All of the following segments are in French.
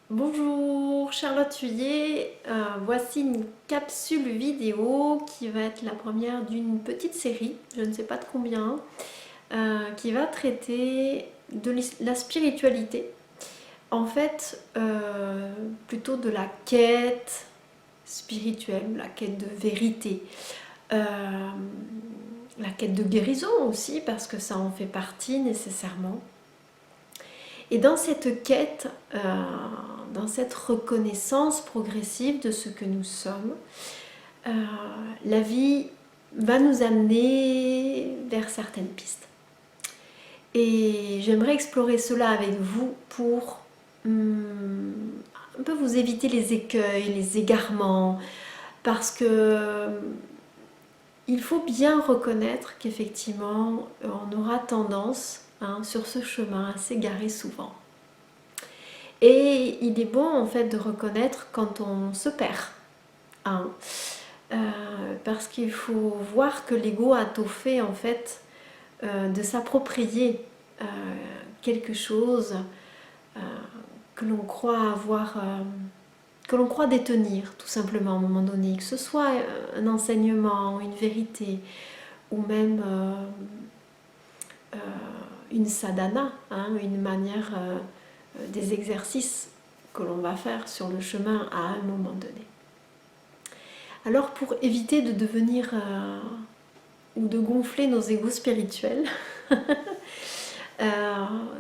Bonjour Charlotte Huillet, voici une capsule vidéo qui va être la première d'une petite série, je ne sais pas de combien, qui va traiter de la spiritualité. En fait, plutôt de la quête spirituelle, la quête de vérité, euh, la quête de guérison aussi, parce que ça en fait partie nécessairement. Et dans cette quête, dans cette reconnaissance progressive de ce que nous sommes, la vie va nous amener vers certaines pistes. Et j'aimerais explorer cela avec vous pour un peu vous éviter les écueils, les égarements, parce que il faut bien reconnaître qu'effectivement, on aura tendance sur ce chemin à s'égarer souvent. Et il est bon en fait de reconnaître quand on se perd. Hein. Parce qu'il faut voir que l'ego a tôt fait en fait de s'approprier quelque chose que l'on croit avoir, que l'on croit détenir tout simplement à un moment donné, que ce soit un enseignement, une vérité ou même une sadhana, une manière des exercices que l'on va faire sur le chemin à un moment donné. Alors pour éviter de devenir ou de gonfler nos égos spirituels,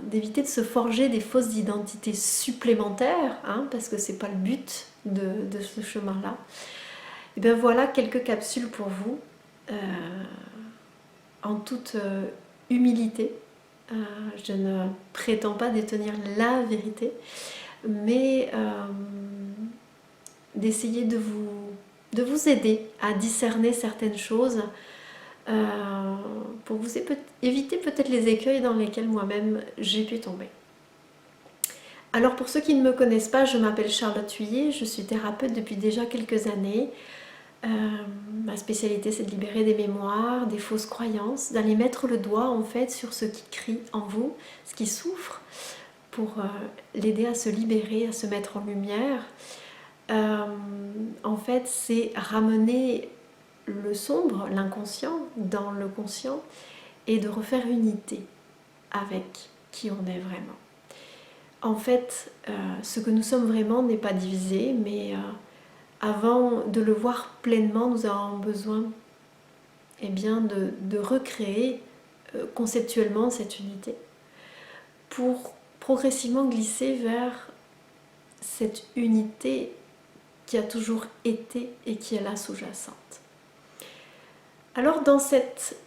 d'éviter de se forger des fausses identités supplémentaires, parce que c'est pas le but de ce chemin-là, et bien voilà quelques capsules pour vous, en toute humilité. Je ne prétends pas détenir la vérité, mais d'essayer de vous aider à discerner certaines choses pour vous éviter peut-être les écueils dans lesquels moi-même j'ai pu tomber. Alors pour ceux qui ne me connaissent pas, je m'appelle Charlotte Huillet, je suis thérapeute depuis déjà quelques années. Ma spécialité c'est de libérer des mémoires, des fausses croyances, d'aller mettre le doigt en fait sur ce qui crie en vous, ce qui souffre, pour l'aider à se libérer, à se mettre en lumière. En fait, c'est ramener le sombre, l'inconscient, dans le conscient et de refaire unité avec qui on est vraiment. En fait, ce que nous sommes vraiment n'est pas divisé, mais avant de le voir pleinement, nous avons besoin de recréer conceptuellement cette unité pour progressivement glisser vers cette unité qui a toujours été et qui est là sous-jacente. Alors dans cette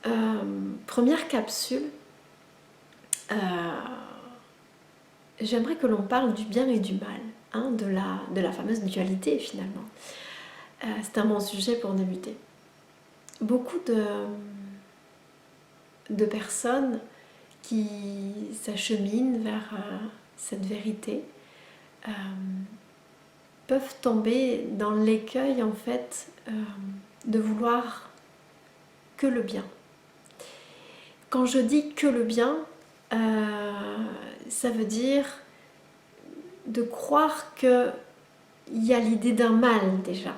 première capsule, j'aimerais que l'on parle du bien et du mal, de la fameuse dualité finalement. C'est un bon sujet pour débuter. Beaucoup de personnes qui s'acheminent vers cette vérité peuvent tomber dans l'écueil en fait de vouloir que le bien. Quand je dis que le bien, ça veut dire de croire qu'il y a l'idée d'un mal déjà.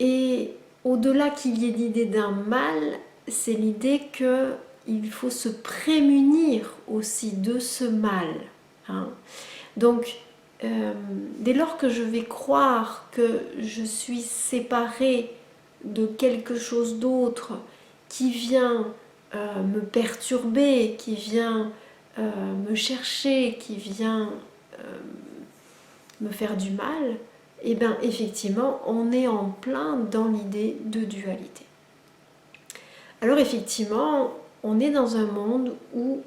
Et au-delà qu'il y ait l'idée d'un mal, c'est l'idée qu'il faut se prémunir aussi de ce mal. Donc, dès lors que je vais croire que je suis séparée de quelque chose d'autre qui vient me perturber, qui vient me chercher, qui vient me faire du mal, et bien effectivement on est en plein dans l'idée de dualité. Alors effectivement on est dans un monde où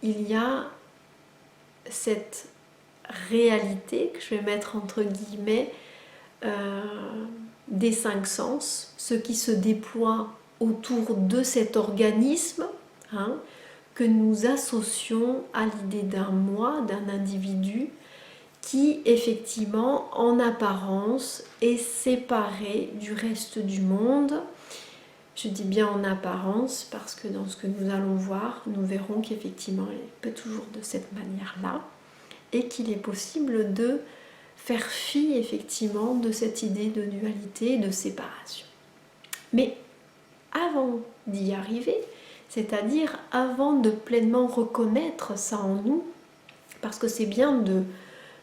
il y a cette réalité que je vais mettre entre guillemets des cinq sens, ce qui se déploie autour de cet organisme que nous associons à l'idée d'un moi, d'un individu qui effectivement en apparence est séparé du reste du monde. Je dis bien en apparence parce que dans ce que nous allons voir, nous verrons qu'effectivement elle est pas toujours de cette manière-là. et qu'il est possible de faire fi effectivement de cette idée de dualité, de séparation. Mais avant d'y arriver, c'est-à-dire avant de pleinement reconnaître ça en nous, parce que c'est bien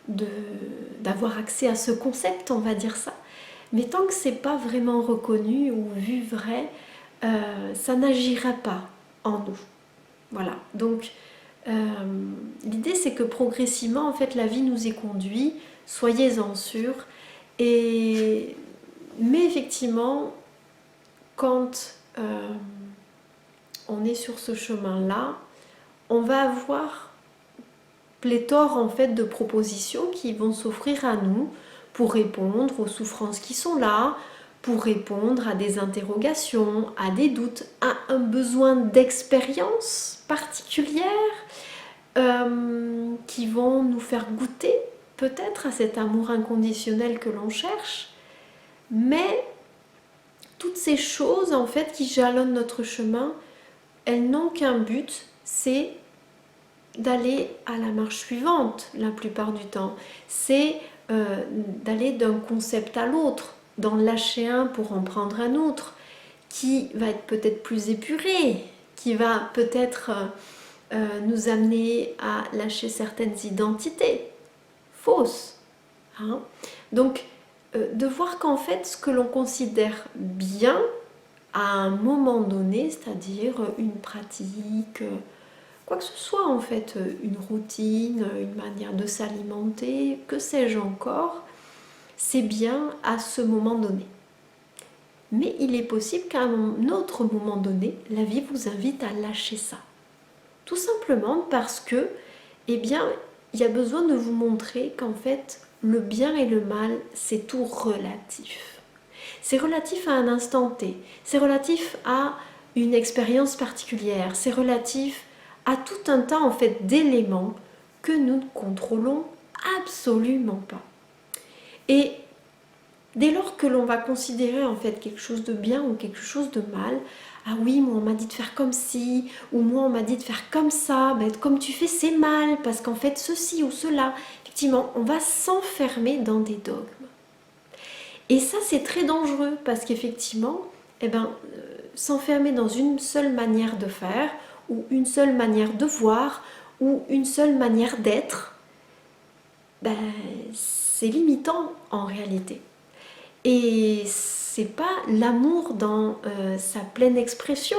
d'avoir accès à ce concept, on va dire ça, mais tant que c'est pas vraiment reconnu ou vu vrai, ça n'agira pas en nous. Voilà, donc l'idée c'est que progressivement en fait la vie nous est conduite, soyez-en sûrs, mais effectivement quand on est sur ce chemin-là, on va avoir pléthore en fait de propositions qui vont s'offrir à nous pour répondre aux souffrances qui sont là, pour répondre à des interrogations, à des doutes, à un besoin d'expérience particulière qui vont nous faire goûter peut-être à cet amour inconditionnel que l'on cherche. Mais toutes ces choses en fait qui jalonnent notre chemin, elles n'ont qu'un but, c'est d'aller à la marche suivante la plupart du temps. C'est d'aller d'un concept à l'autre, d'en lâcher un pour en prendre un autre, qui va être peut-être plus épuré, qui va peut-être nous amener à lâcher certaines identités fausses. Hein. Donc, de voir qu'en fait, ce que l'on considère bien à un moment donné, c'est-à-dire une pratique, quoi que ce soit en fait, une routine, une manière de s'alimenter, que sais-je encore, c'est bien à ce moment donné. Mais il est possible qu'à un autre moment donné, la vie vous invite à lâcher ça. Tout simplement parce que, eh bien, il y a besoin de vous montrer qu'en fait, le bien et le mal, c'est tout relatif. C'est relatif à un instant T, c'est relatif à une expérience particulière, c'est relatif à tout un tas en fait d'éléments que nous ne contrôlons absolument pas. Et dès lors que l'on va considérer en fait quelque chose de bien ou quelque chose de mal, ah oui, moi on m'a dit de faire comme ci, ou moi on m'a dit de faire comme ça, ben, comme tu fais c'est mal, parce qu'en fait ceci ou cela, effectivement, on va s'enfermer dans des dogmes. Et ça c'est très dangereux, parce qu'effectivement, s'enfermer dans une seule manière de faire, ou une seule manière de voir, ou une seule manière d'être, ben, c'est limitant en réalité. Et c'est pas l'amour dans sa pleine expression.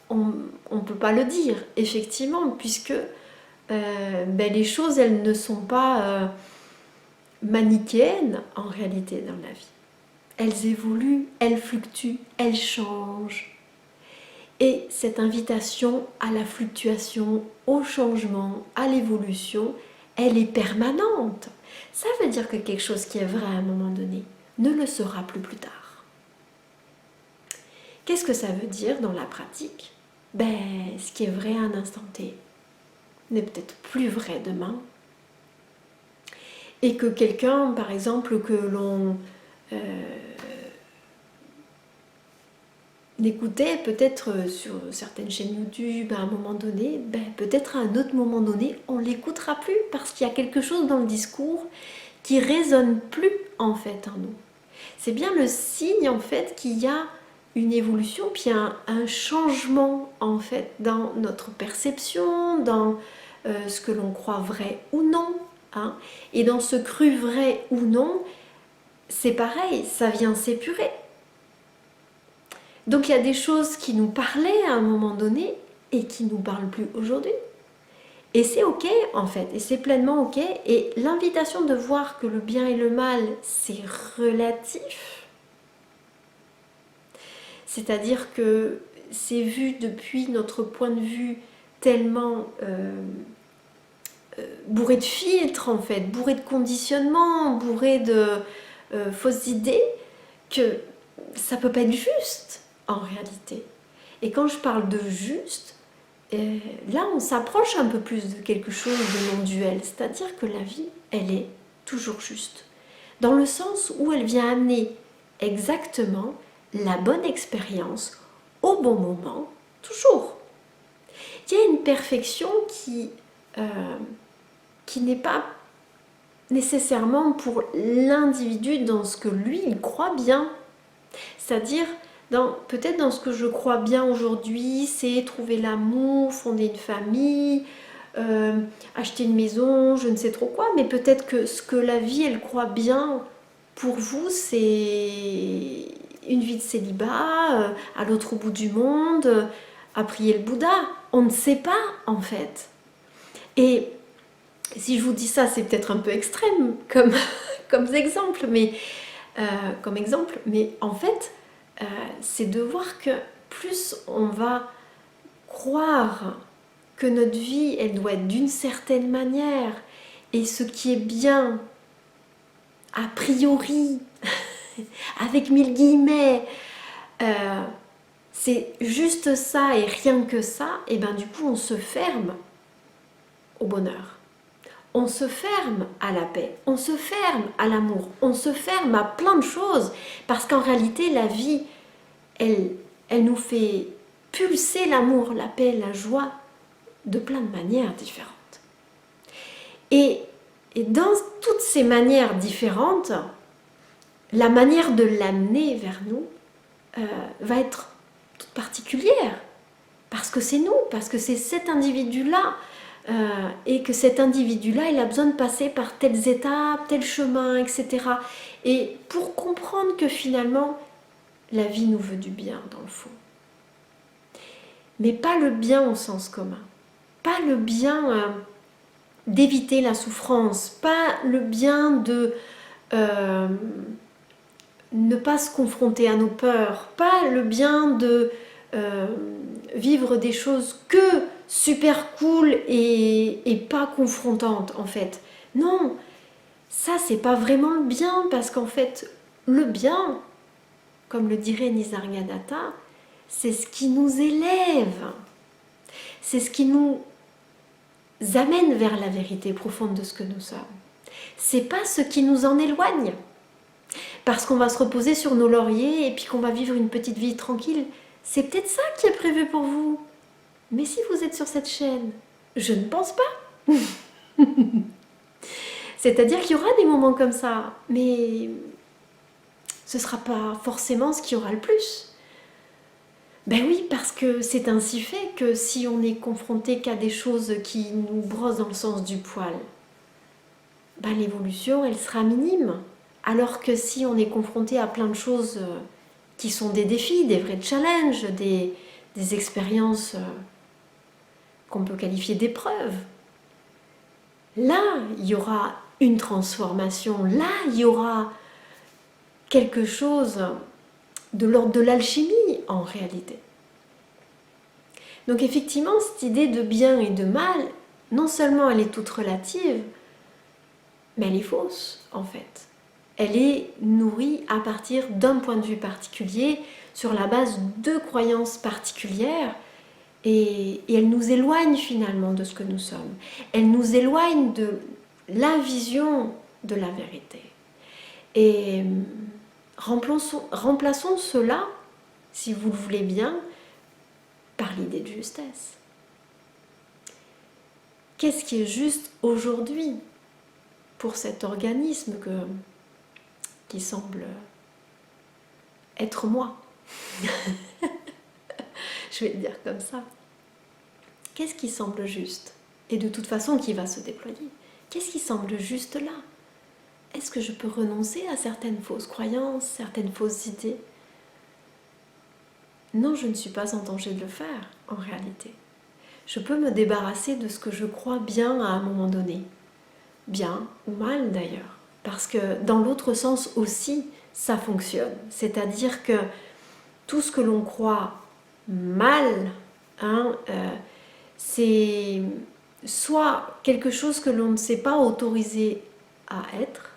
On ne peut pas le dire, effectivement, puisque les choses, elles ne sont pas manichéennes en réalité dans la vie. Elles évoluent, elles fluctuent, elles changent. Et cette invitation à la fluctuation, au changement, à l'évolution, elle est permanente. Ça veut dire que quelque chose qui est vrai à un moment donné ne le sera plus tard. Qu'est-ce que ça veut dire dans la pratique ? Ce qui est vrai à un instant T n'est peut-être plus vrai demain. Et que quelqu'un, par exemple, que l'on écoutait peut-être sur certaines chaînes YouTube à un moment donné, peut-être à un autre moment donné, on ne l'écoutera plus parce qu'il y a quelque chose dans le discours qui résonne plus en fait en nous. C'est bien le signe en fait qu'il y a une évolution, puis un changement en fait dans notre perception, dans ce que l'on croit vrai ou non. Hein. Et dans ce cru vrai ou non, c'est pareil, ça vient s'épurer. Donc il y a des choses qui nous parlaient à un moment donné et qui ne nous parlent plus aujourd'hui. Et c'est ok en fait, et c'est pleinement ok. Et l'invitation de voir que le bien et le mal, c'est relatif. C'est-à-dire que c'est vu depuis notre point de vue tellement bourré de filtres en fait, bourré de conditionnements, bourré de fausses idées, que ça peut pas être juste en réalité. Et quand je parle de juste, là on s'approche un peu plus de quelque chose de non-duel, c'est-à-dire que la vie, elle est toujours juste, dans le sens où elle vient amener exactement la bonne expérience au bon moment, toujours. Il y a une perfection qui n'est pas nécessairement pour l'individu dans ce que lui, il croit bien. C'est-à-dire, peut-être dans ce que je crois bien aujourd'hui, c'est trouver l'amour, fonder une famille, acheter une maison, je ne sais trop quoi, mais peut-être que ce que la vie, elle croit bien pour vous, c'est une vie de célibat, à l'autre bout du monde, à prier le Bouddha. On ne sait pas, en fait. Et si je vous dis ça, c'est peut-être un peu extrême comme exemple, mais en fait, c'est de voir que plus on va croire que notre vie, elle doit être d'une certaine manière, et ce qui est bien, a priori, avec 1000 guillemets, c'est juste ça et rien que ça, et bien du coup on se ferme au bonheur. On se ferme à la paix, on se ferme à l'amour, on se ferme à plein de choses, parce qu'en réalité la vie, elle nous fait pulser l'amour, la paix, la joie de plein de manières différentes. Et dans toutes ces manières différentes, la manière de l'amener vers nous va être toute particulière, parce que c'est nous, parce que c'est cet individu-là, et que cet individu-là, il a besoin de passer par telles étapes, tel chemin, etc. Et pour comprendre que finalement, la vie nous veut du bien, dans le fond. Mais pas le bien au sens commun. Pas le bien d'éviter la souffrance. Pas le bien de ne pas se confronter à nos peurs. Pas le bien de vivre des choses que super cool et pas confrontantes, en fait. Non, ça, c'est pas vraiment le bien, parce qu'en fait, le bien, comme le dirait Nisargadatta, c'est ce qui nous élève, c'est ce qui nous amène vers la vérité profonde de ce que nous sommes. C'est pas ce qui nous en éloigne, parce qu'on va se reposer sur nos lauriers et puis qu'on va vivre une petite vie tranquille. C'est peut-être ça qui est prévu pour vous. Mais si vous êtes sur cette chaîne, je ne pense pas. C'est-à-dire qu'il y aura des moments comme ça, mais ce ne sera pas forcément ce qui aura le plus. Ben oui, parce que c'est ainsi fait que si on est confronté qu'à des choses qui nous brossent dans le sens du poil, ben l'évolution, elle sera minime. Alors que si on est confronté à plein de choses qui sont des défis, des vrais challenges, des expériences qu'on peut qualifier d'épreuves, là, il y aura une transformation, là, il y aura quelque chose de l'ordre de l'alchimie en réalité. Donc effectivement, cette idée de bien et de mal, non seulement elle est toute relative, mais elle est fausse en fait. Elle est nourrie à partir d'un point de vue particulier, sur la base de croyances particulières, et elle nous éloigne finalement de ce que nous sommes. Elle nous éloigne de la vision de la vérité. Et remplaçons cela, si vous le voulez bien, par l'idée de justesse. Qu'est-ce qui est juste aujourd'hui pour cet organisme qui semble être moi? Je vais le dire comme ça. Qu'est-ce qui semble juste? Et de toute façon, qui va se déployer? Qu'est-ce qui semble juste là? Est-ce que je peux renoncer à certaines fausses croyances, certaines fausses idées? Non, je ne suis pas en danger de le faire, en réalité. Je peux me débarrasser de ce que je crois bien à un moment donné. Bien ou mal d'ailleurs. Parce que dans l'autre sens aussi, ça fonctionne. C'est-à-dire que tout ce que l'on croit mal, c'est soit quelque chose que l'on ne s'est pas autorisé à être,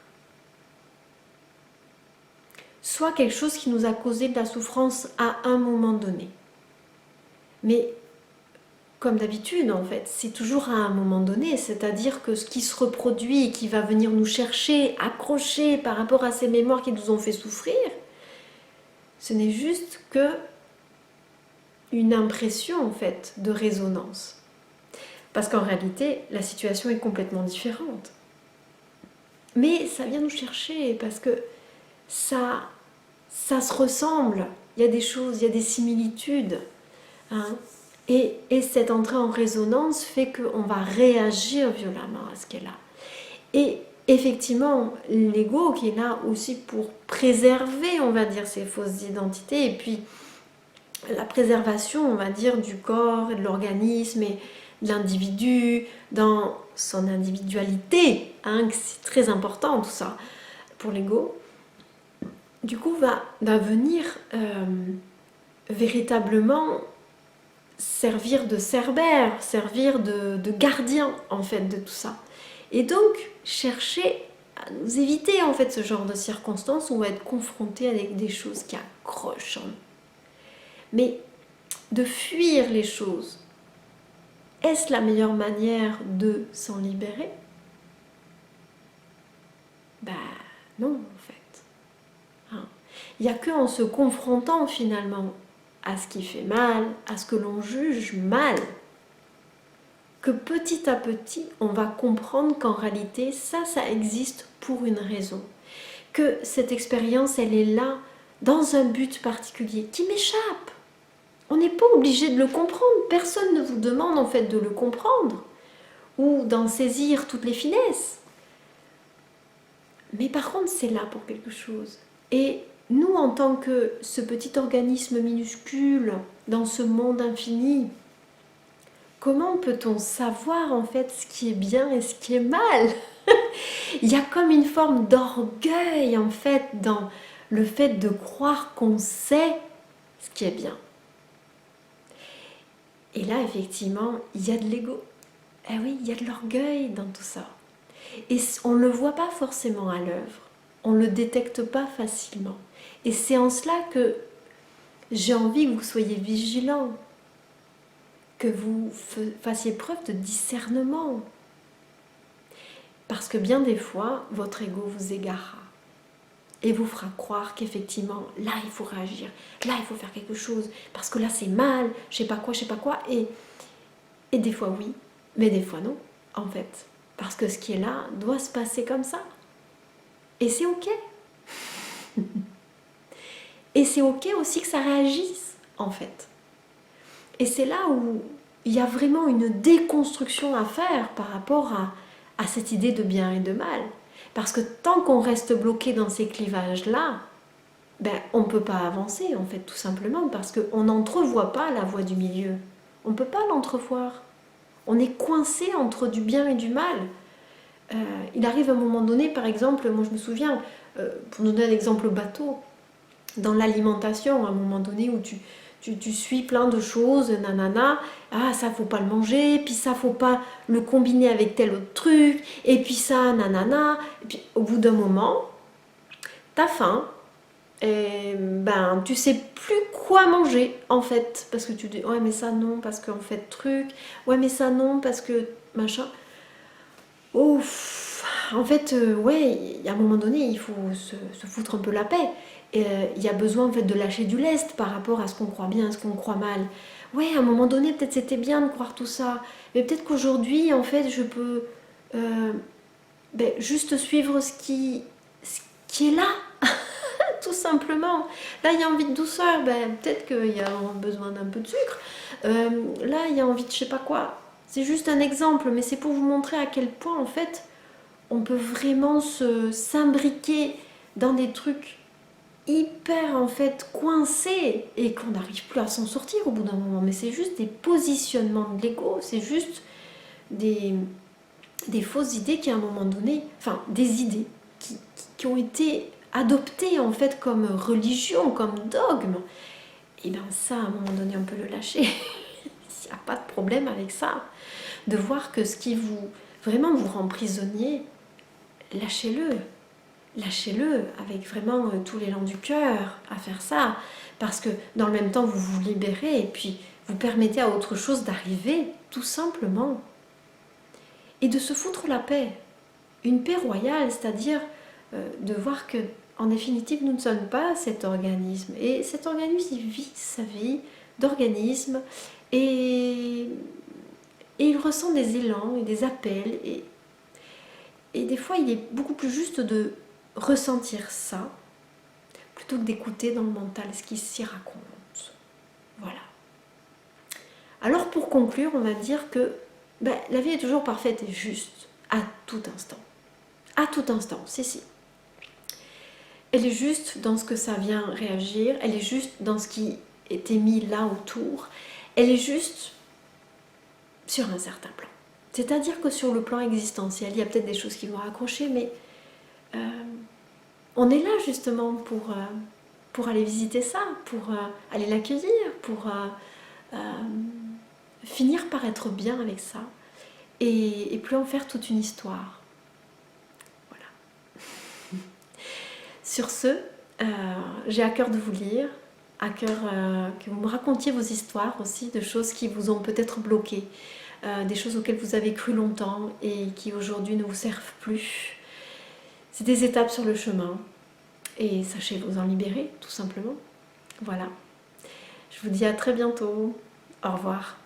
soit quelque chose qui nous a causé de la souffrance à un moment donné. Mais comme d'habitude, en fait, c'est toujours à un moment donné, c'est-à-dire que ce qui se reproduit et qui va venir nous chercher, accrocher par rapport à ces mémoires qui nous ont fait souffrir, ce n'est juste que une impression, en fait, de résonance. Parce qu'en réalité, la situation est complètement différente. Mais ça vient nous chercher parce que ça se ressemble. Il y a des choses, il y a des similitudes. Hein. Et cette entrée en résonance fait qu'on va réagir violemment à ce qu'elle a. Et effectivement, l'ego qui est là aussi pour préserver, on va dire, ces fausses identités, et puis la préservation, on va dire, du corps et de l'organisme et de l'individu dans son individualité, hein, c'est très important tout ça pour l'ego, du coup va venir véritablement servir de cerbère, servir de gardien en fait de tout ça. Et donc chercher à nous éviter en fait ce genre de circonstances où on va être confronté avec des choses qui accrochent en nous. Mais de fuir les choses, est-ce la meilleure manière de s'en libérer? Ben non en fait. Hein. Il n'y a qu'en se confrontant finalement à ce qui fait mal, à ce que l'on juge mal, que petit à petit, on va comprendre qu'en réalité, ça existe pour une raison. Que cette expérience, elle est là dans un but particulier qui m'échappe. On n'est pas obligé de le comprendre. Personne ne vous demande en fait de le comprendre ou d'en saisir toutes les finesses. Mais par contre, c'est là pour quelque chose. Et nous, en tant que ce petit organisme minuscule dans ce monde infini, comment peut-on savoir en fait ce qui est bien et ce qui est mal? Il y a comme une forme d'orgueil en fait dans le fait de croire qu'on sait ce qui est bien. Et là, effectivement, il y a de l'ego. Eh oui, il y a de l'orgueil dans tout ça. Et on ne le voit pas forcément à l'œuvre. On ne le détecte pas facilement. Et c'est en cela que j'ai envie que vous soyez vigilants, que vous fassiez preuve de discernement. Parce que bien des fois, votre ego vous égarera et vous fera croire qu'effectivement, là, il faut réagir, là, il faut faire quelque chose, parce que là, c'est mal, je sais pas quoi, et des fois, oui, mais des fois, non, en fait. Parce que ce qui est là doit se passer comme ça. Et c'est ok. Et c'est ok aussi que ça réagisse, en fait. Et c'est là où il y a vraiment une déconstruction à faire par rapport à cette idée de bien et de mal. Parce que tant qu'on reste bloqué dans ces clivages-là, ben, on ne peut pas avancer, en fait, tout simplement, parce qu'on n'entrevoit pas la voie du milieu. On ne peut pas l'entrevoir. On est coincé entre du bien et du mal. Il arrive à un moment donné, par exemple, moi je me souviens, pour nous donner un exemple bateau, dans l'alimentation, à un moment donné où tu suis plein de choses, nanana, ah ça faut pas le manger, puis ça faut pas le combiner avec tel autre truc, et puis ça, nanana, et puis au bout d'un moment, t'as faim, et ben tu sais plus quoi manger en fait, parce que tu dis ouais mais ça non, parce qu'en fait truc, ouais mais ça non, parce que machin. Ouf, en fait, ouais, il y a un moment donné, il faut se foutre un peu la paix. Et, il y a besoin en fait de lâcher du lest par rapport à ce qu'on croit bien, à ce qu'on croit mal. Ouais, à un moment donné, peut-être c'était bien de croire tout ça, mais peut-être qu'aujourd'hui, en fait, je peux juste suivre ce qui est là, tout simplement. Là, il y a envie de douceur, peut-être qu'il y a besoin d'un peu de sucre. Là, il y a envie de je sais pas quoi. C'est juste un exemple, mais c'est pour vous montrer à quel point, en fait, on peut vraiment s'imbriquer dans des trucs hyper, en fait, coincés et qu'on n'arrive plus à s'en sortir au bout d'un moment. Mais c'est juste des positionnements de l'ego, c'est juste des fausses idées qui, à un moment donné, enfin, des idées qui ont été adoptées, en fait, comme religion, comme dogme. Et bien ça, à un moment donné, on peut le lâcher. Il n'y a pas de problème avec ça. De voir que ce qui vraiment vous rend prisonnier, lâchez-le. Lâchez-le avec vraiment tout l'élan du cœur à faire ça. Parce que dans le même temps, vous vous libérez et puis vous permettez à autre chose d'arriver, tout simplement. Et de se foutre la paix. Une paix royale, c'est-à-dire de voir que, en définitive, nous ne sommes pas cet organisme. Et cet organisme, il vit sa vie d'organisme et il ressent des élans et des appels. Et des fois, il est beaucoup plus juste de ressentir ça, plutôt que d'écouter dans le mental ce qui s'y raconte. Voilà. Alors pour conclure, on va dire que la vie est toujours parfaite et juste, à tout instant. À tout instant, si. Elle est juste dans ce que ça vient réagir, elle est juste dans ce qui est émis là autour, elle est juste sur un certain plan. C'est-à-dire que sur le plan existentiel, il y a peut-être des choses qui vont raccrocher, mais on est là justement pour aller visiter ça, pour aller l'accueillir, pour finir par être bien avec ça, et plus en faire toute une histoire. Voilà. Sur ce, j'ai à cœur de vous lire, à cœur que vous me racontiez vos histoires aussi, de choses qui vous ont peut-être bloqué, des choses auxquelles vous avez cru longtemps et qui aujourd'hui ne vous servent plus. C'est des étapes sur le chemin et sachez vous en libérer tout simplement. Voilà. Je vous dis à très bientôt. Au revoir.